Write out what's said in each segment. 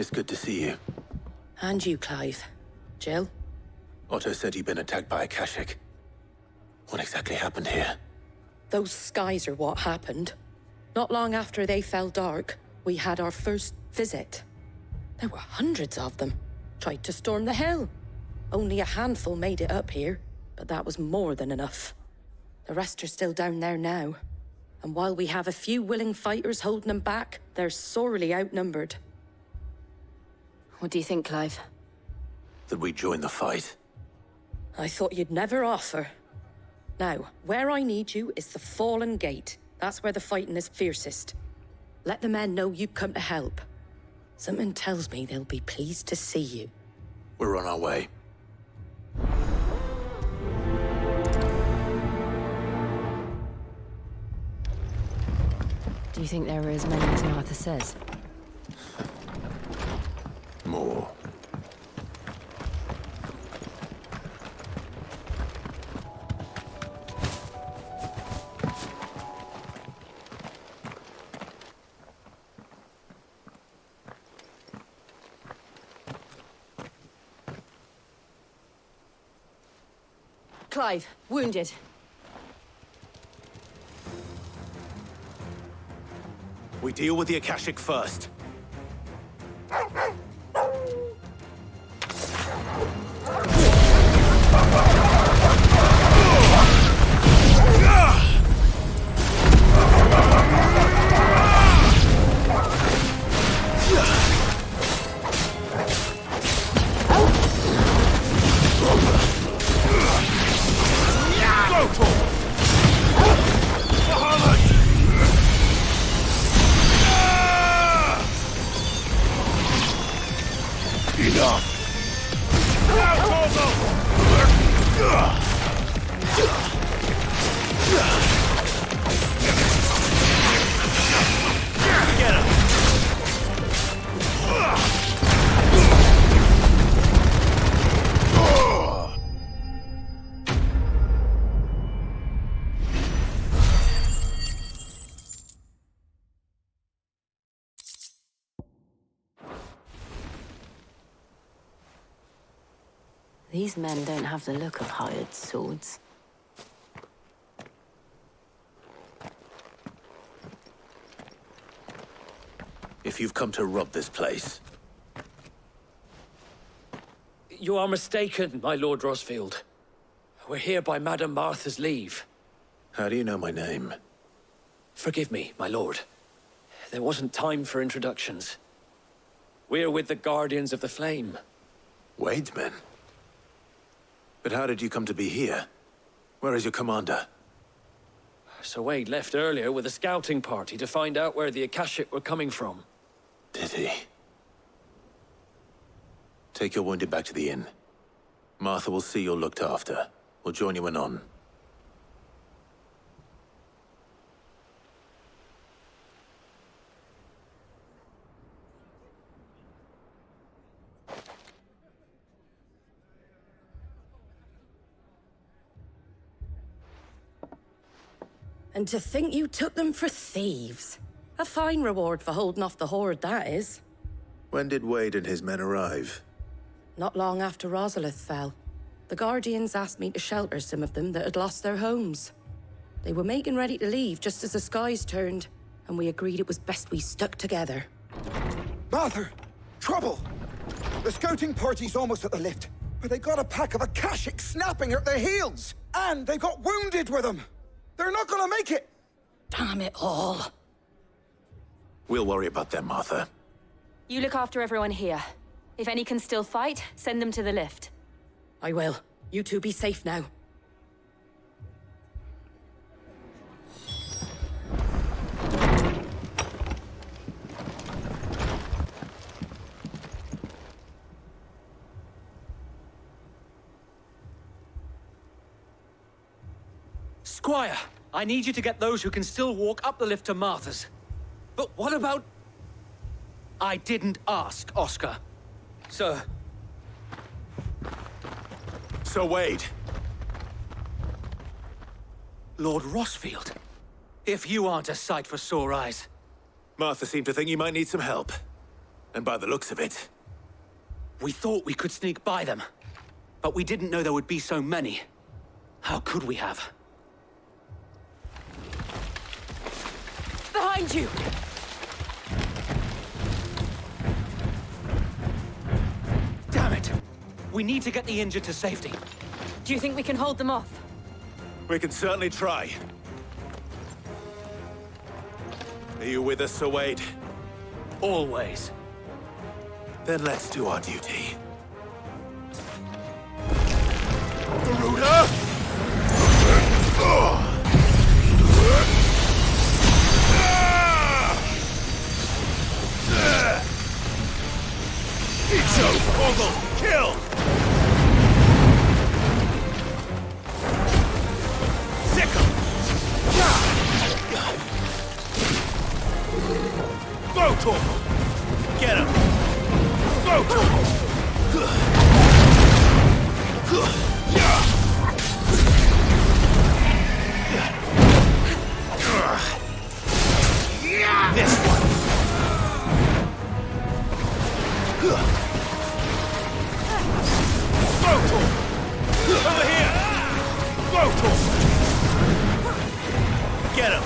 It's good to see you. And you, Clive. Jill? Otto said you'd been attacked by a Akashic. What exactly happened here? Those skies are what happened. Not long after they fell dark, we had our first visit. There were hundreds of them. Tried to storm the hill. Only a handful made it up here, but that was more than enough. The rest are still down there now. And while we have a few willing fighters holding them back, they're sorely outnumbered. What do you think, Clive? That we join the fight? I thought you'd never offer. Now, where I need you is the Fallen Gate. That's where the fighting is fiercest. Let the men know you come to help. Something tells me they'll be pleased to see you. We're on our way. Do you think there are as many as Martha says? More. Clive, wounded. We deal with the Akashic first. These men don't have the look of hired swords. If you've come to rob this place... You are mistaken, my Lord Rosfield. We're here by Madame Martha's leave. How do you know my name? Forgive me, my lord. There wasn't time for introductions. We're with the Guardians of the Flame. Wade's men? But how did you come to be here? Where is your commander? Sir Wade left earlier with a scouting party to find out where the Akashic were coming from. Did he? Take your wounded back to the inn. Martha will see you're looked after. We'll join you anon. And to think you took them for thieves. A fine reward for holding off the horde, that is. When did Wade and his men arrive? Not long after Rosalith fell. The Guardians asked me to shelter some of them that had lost their homes. They were making ready to leave just as the skies turned, and we agreed it was best we stuck together. Martha! Trouble! The scouting party's almost at the lift, but they got a pack of Akashic snapping at their heels! And they got wounded with them! They're not gonna make it! Damn it all. We'll worry about them, Martha. You look after everyone here. If any can still fight, send them to the lift. I will. You two be safe now. Squire, I need you to get those who can still walk up the lift to Martha's. But what about... I didn't ask, Oscar. Sir. Sir Wade. Lord Rosfield. If you aren't a sight for sore eyes. Martha seemed to think you might need some help. And by the looks of it, We thought we could sneak by them, but we didn't know there would be so many. How could we have? Behind you! Damn it! We need to get the injured to safety. Do you think we can hold them off? we can certainly try. Are you with us, Sir Wade? Always. Then let's do our duty. Garuda! Icho, Ogle, kill! Sickle! Votor! Get him! Votor! This one! Votor! Over here! Votor! Get him!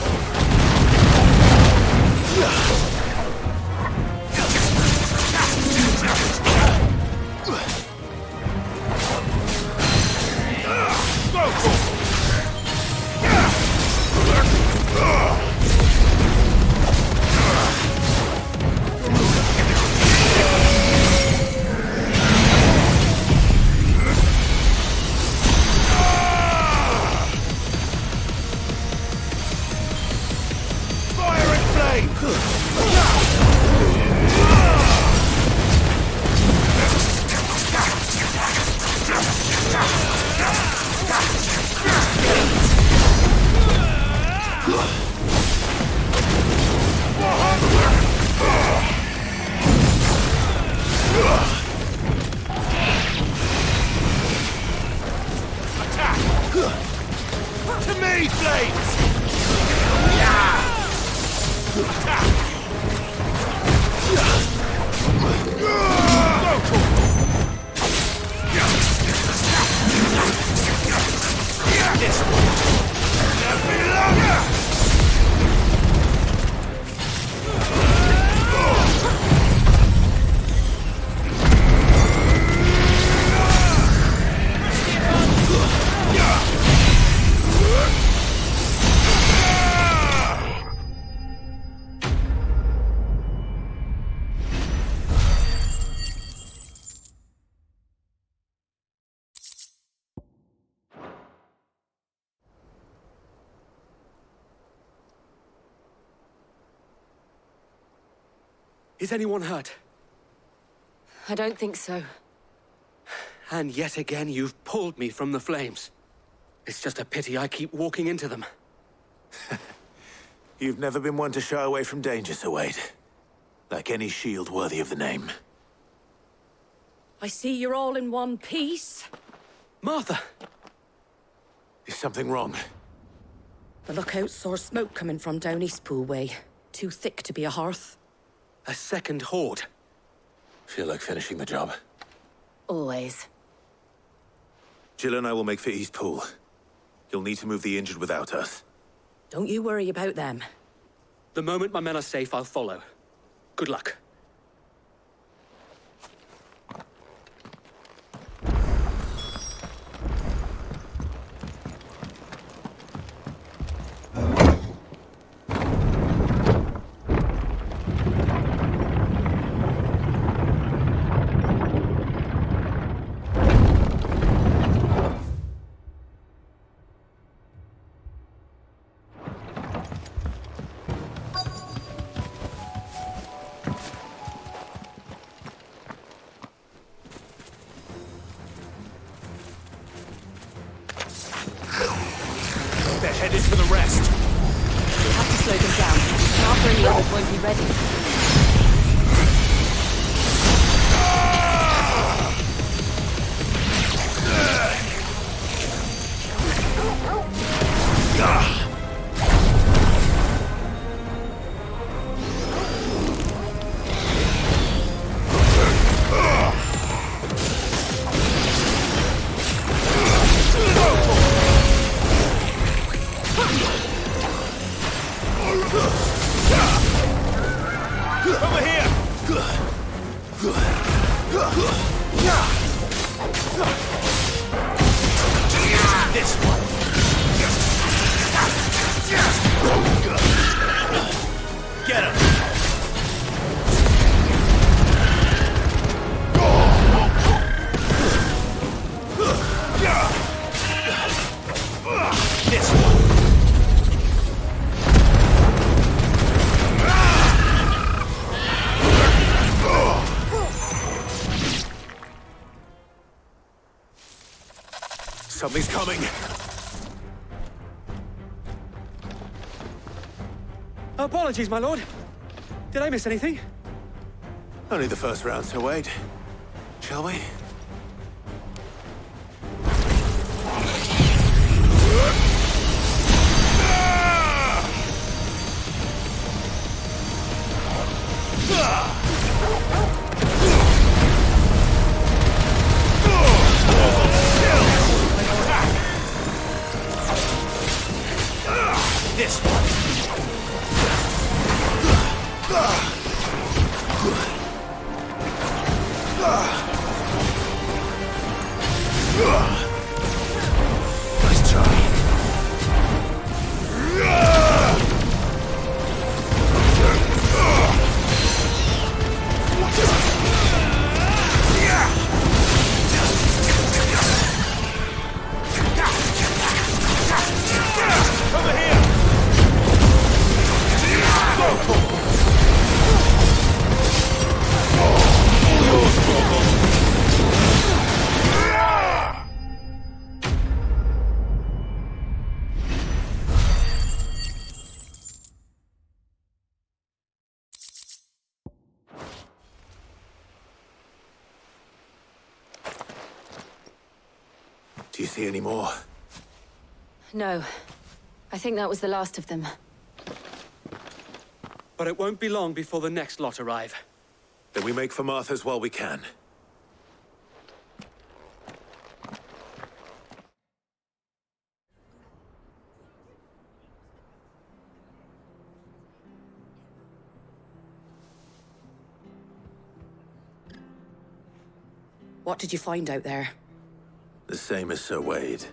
Is anyone hurt? I don't think so. And yet again, you've pulled me from the flames. It's just a pity I keep walking into them. You've never been one to shy away from danger, Sir Wade. Like any shield worthy of the name. I see you're all in one piece. Martha! Is something wrong? The lookout saw smoke coming from down Eastpool way. Too thick to be a hearth. A second horde. Feel like finishing the job. Always. Jill and I will make for Eastpool. You'll need to move the injured without us. Don't you worry about them. The moment my men are safe, I'll follow. Good luck. They're headed for the rest. We have to slow them down. Martha and the others won't be ready. This one. Something's coming. Apologies, my lord. Did I miss anything? Only the first round, so wait. Shall we? This one. Nice try. Over here. Do you see any more? No. I think that was the last of them. But it won't be long before the next lot arrive. Then we make for Martha's while we can. What did you find out there? The same as Sir Wade.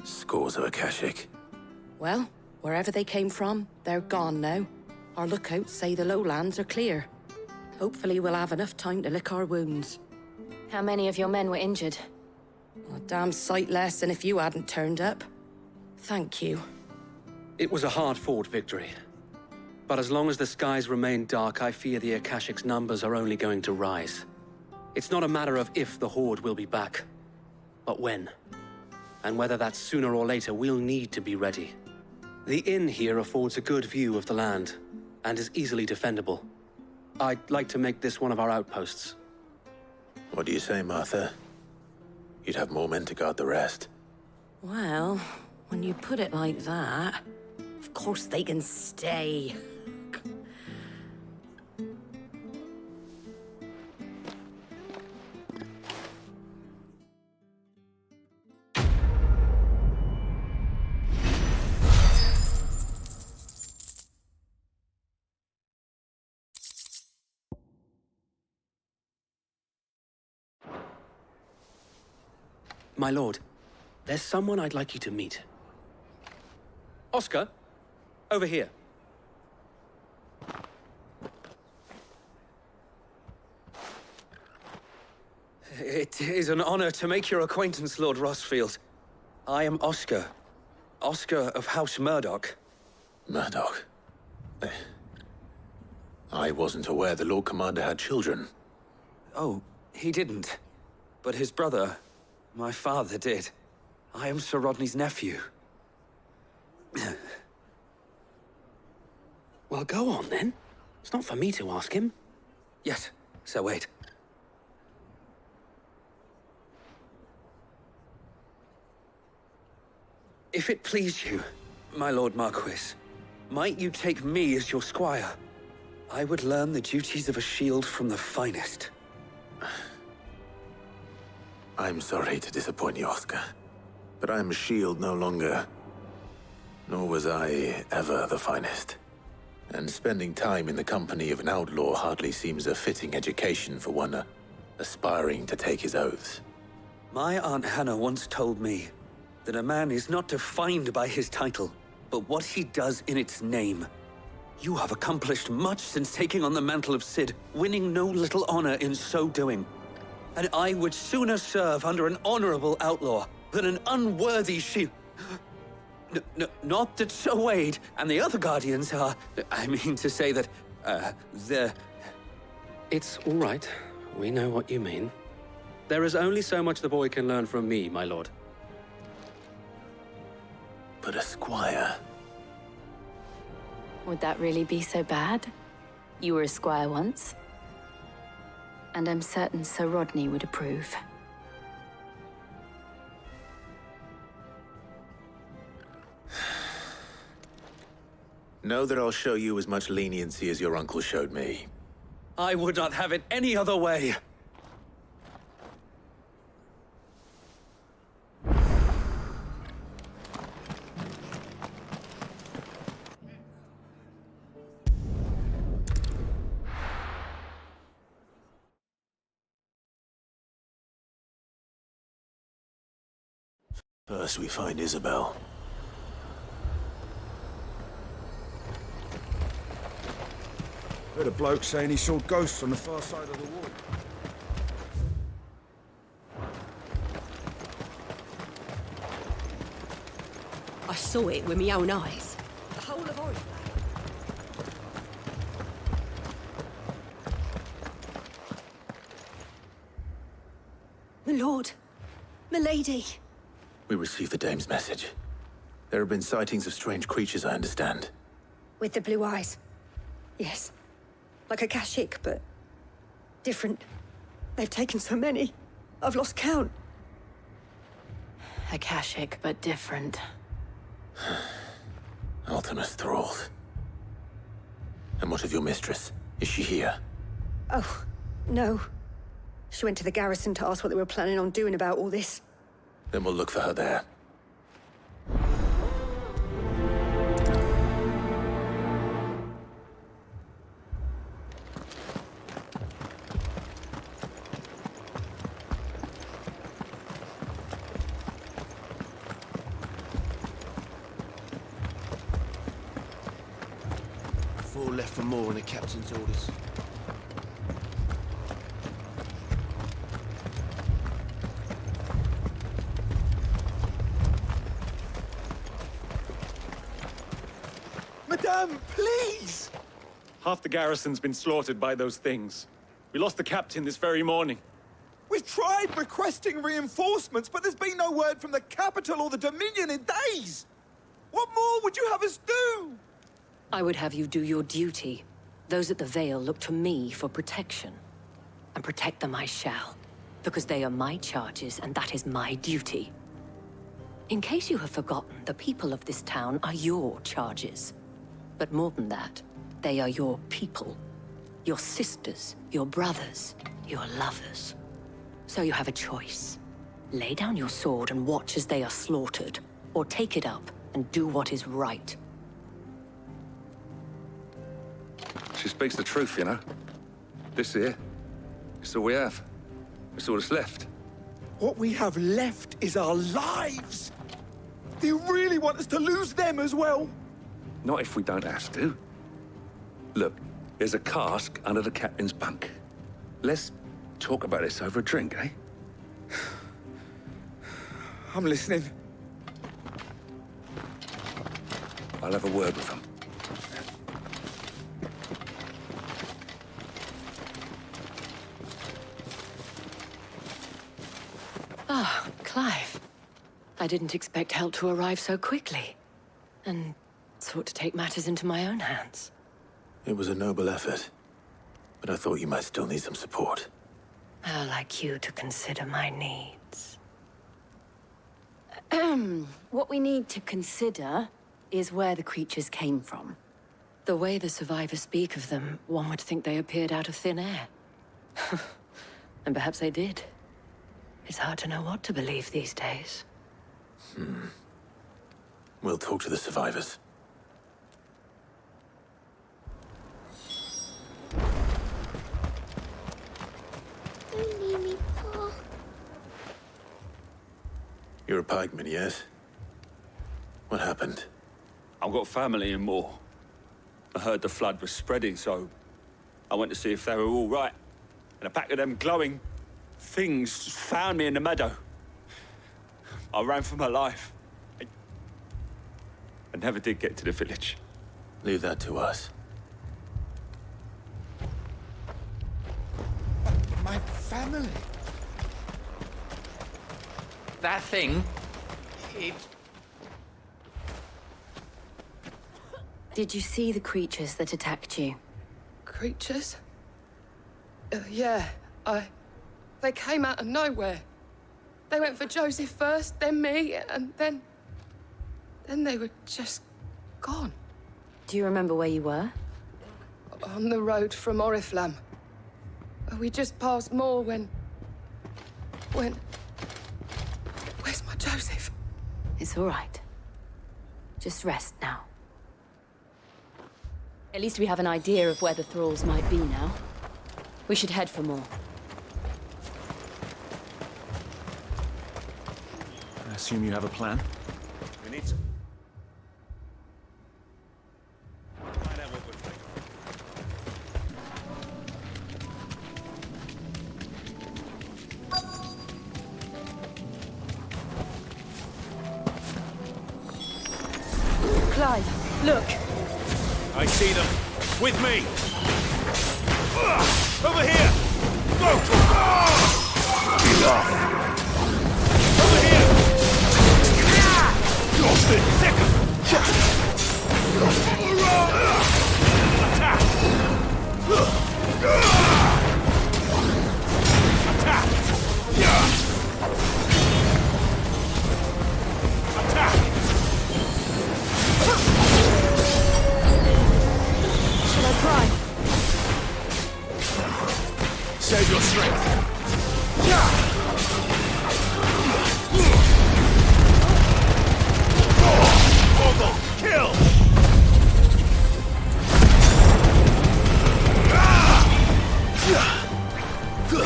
Scores of Akashic. Well, wherever they came from, they're gone now. Our lookouts say the lowlands are clear. Hopefully we'll have enough time to lick our wounds. How many of your men were injured? A damn sight less than if you hadn't turned up. Thank you. It was a hard-fought victory. But as long as the skies remain dark, I fear the Akashic's numbers are only going to rise. It's not a matter of if the Horde will be back, but when. And whether that's sooner or later, we'll need to be ready. The inn here affords a good view of the land, and is easily defendable. I'd like to make this one of our outposts. What do you say, Martha? You'd have more men to guard the rest. Well, when you put it like that, of course they can stay. My lord, there's someone I'd like you to meet. Oscar, over here. It is an honor to make your acquaintance, Lord Rosfield. I am Oscar. Oscar of House Murdoch. Murdoch? I wasn't aware the Lord Commander had children. Oh, he didn't. But his brother, my father, did. I am Sir Rodney's nephew. Well, go on then. It's not for me to ask him. Yes, Sir Wade. If it please you, my Lord Marquis, might you take me as your squire? I would learn the duties of a shield from the finest. I'm sorry to disappoint you, Oscar, but I'm a shield no longer. Nor was I ever the finest. And spending time in the company of an outlaw hardly seems a fitting education for one aspiring to take his oaths. My Aunt Hannah once told me that a man is not defined by his title, but what he does in its name. You have accomplished much since taking on the mantle of Cid, winning no little honor in so doing. And I would sooner serve under an honorable outlaw than an unworthy shield. Not that Sir Wade and the other Guardians are... I mean to say that, they're... It's all right. We know what you mean. There is only so much the boy can learn from me, my lord. But a squire. Would that really be so bad? You were a squire once. And I'm certain Sir Rodney would approve. Know that I'll show you as much leniency as your uncle showed me. I would not have it any other way. First we find Isabel. Heard a bloke saying he saw ghosts on the far side of the wall. I saw it with my own eyes. The whole of Oriflamme. My lord, my lady. We received the dame's message. There have been sightings of strange creatures, I understand. With the blue eyes. Yes. Like a Kashik, but different. They've taken so many. I've lost count. Akashic, but different. Ultimus thralls. And what of your mistress? Is she here? Oh, no. She went to the garrison to ask what they were planning on doing about all this. Then we'll look for her there. Four left for more on the captain's orders. Madame, please! Half the garrison's been slaughtered by those things. We lost the captain this very morning. We've tried requesting reinforcements, but there's been no word from the capital or the Dominion in days! What more would you have us do? I would have you do your duty. Those at the Vale look to me for protection. And protect them I shall. Because they are my charges, and that is my duty. In case you have forgotten, the people of this town are your charges. But more than that, they are your people. Your sisters, your brothers, your lovers. So you have a choice. Lay down your sword and watch as they are slaughtered, or take it up and do what is right. She speaks the truth, you know. This here, it's all we have. It's all that's left. What we have left is our lives! Do you really want us to lose them as well? Not if we don't have to. Look, there's a cask under the captain's bunk. Let's talk about this over a drink, eh? I'm listening. I'll have a word with him. Ah, Clive. I didn't expect help to arrive so quickly. And sought to take matters into my own hands. It was a noble effort, but I thought you might still need some support. I'd like you to consider my needs. What we need to consider is where the creatures came from. The way the survivors speak of them, one would think they appeared out of thin air. And perhaps they did. It's hard to know what to believe these days. We'll talk to the survivors. Don't leave me, Pa. You're a pikeman, yes? What happened? I've got family in Moor. I heard the flood was spreading, so I went to see if they were all right. And a pack of them glowing things found me in the meadow. I ran for my life. never did get to the village. Leave that to us. My family. That thing... it... Did you see the creatures that attacked you? Creatures? Yeah, they came out of nowhere. They went for Joseph first, then me, and then they were just gone. Do you remember where you were? On the road from Oriflamme. We just passed Moor when... Where's my Joseph? It's all right. Just rest now. At least we have an idea of where the thralls might be now. We should head for more. I assume you have a plan? We need to... find out what we're thinking. Clive, look! I see them. With me. Over here. Go. Get off. Over here. Lost it. Second. Attack. Attack. Attack. Shall I try? Save your strength. Ogle, kill!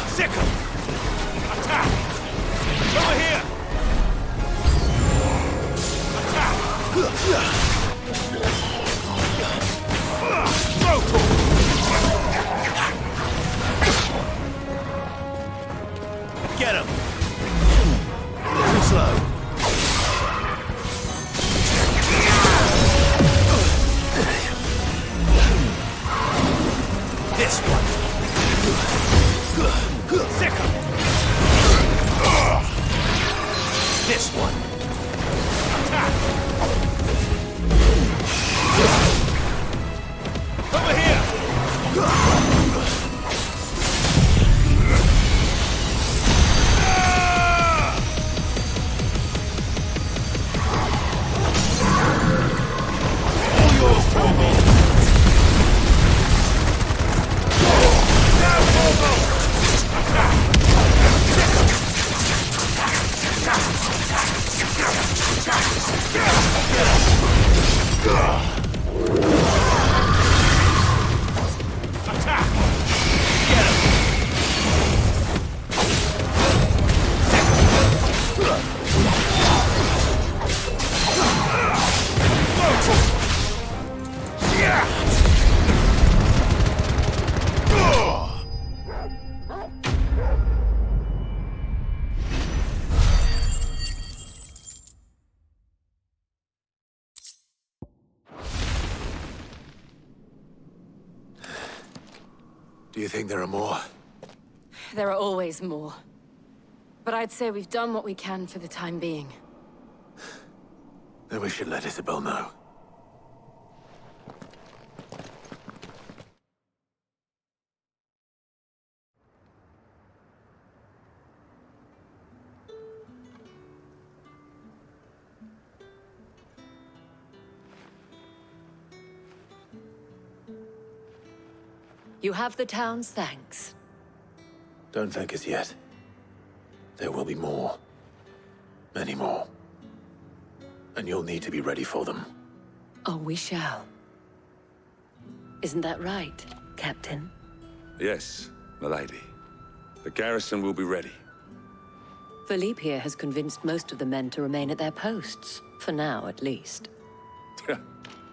Second! Attack! Over here! Attack! Get him! Too slow. This one. Second. This one. Attack. Over here. All yours, Chocobos. Now, Chocobos. Attack. Attack! Get him! Yeah! Do you think there are more? There are always more. But I'd say we've done what we can for the time being. Then we should let Isabel know. You have the town's thanks. Don't thank us yet. There will be more. Many more. And you'll need to be ready for them. Oh, we shall. Isn't that right, Captain? Yes, milady. The garrison will be ready. Philippe here has convinced most of the men to remain at their posts. For now, at least.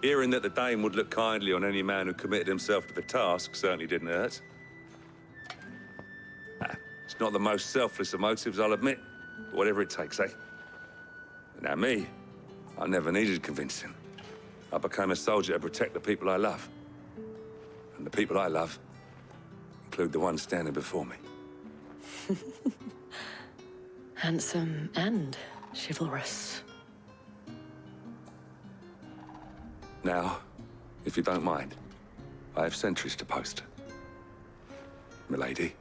Hearing that the Dane would look kindly on any man who committed himself to the task certainly didn't hurt. It's not the most selfless of motives, I'll admit. But whatever it takes, eh? And now me, I never needed convincing. I became a soldier to protect the people I love. And the people I love include the ones standing before me. Handsome and chivalrous. Now, if you don't mind, I have sentries to post. Milady.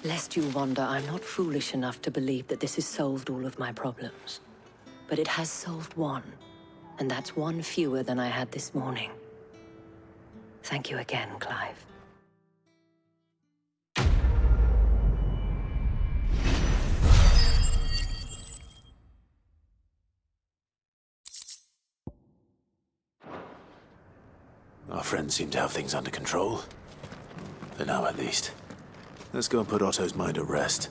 Lest you wonder, I'm not foolish enough to believe that this has solved all of my problems. But it has solved one, and that's one fewer than I had this morning. Thank you again, Clive. Our friends seem to have things under control. For now, at least. Let's go and put Otto's mind at rest.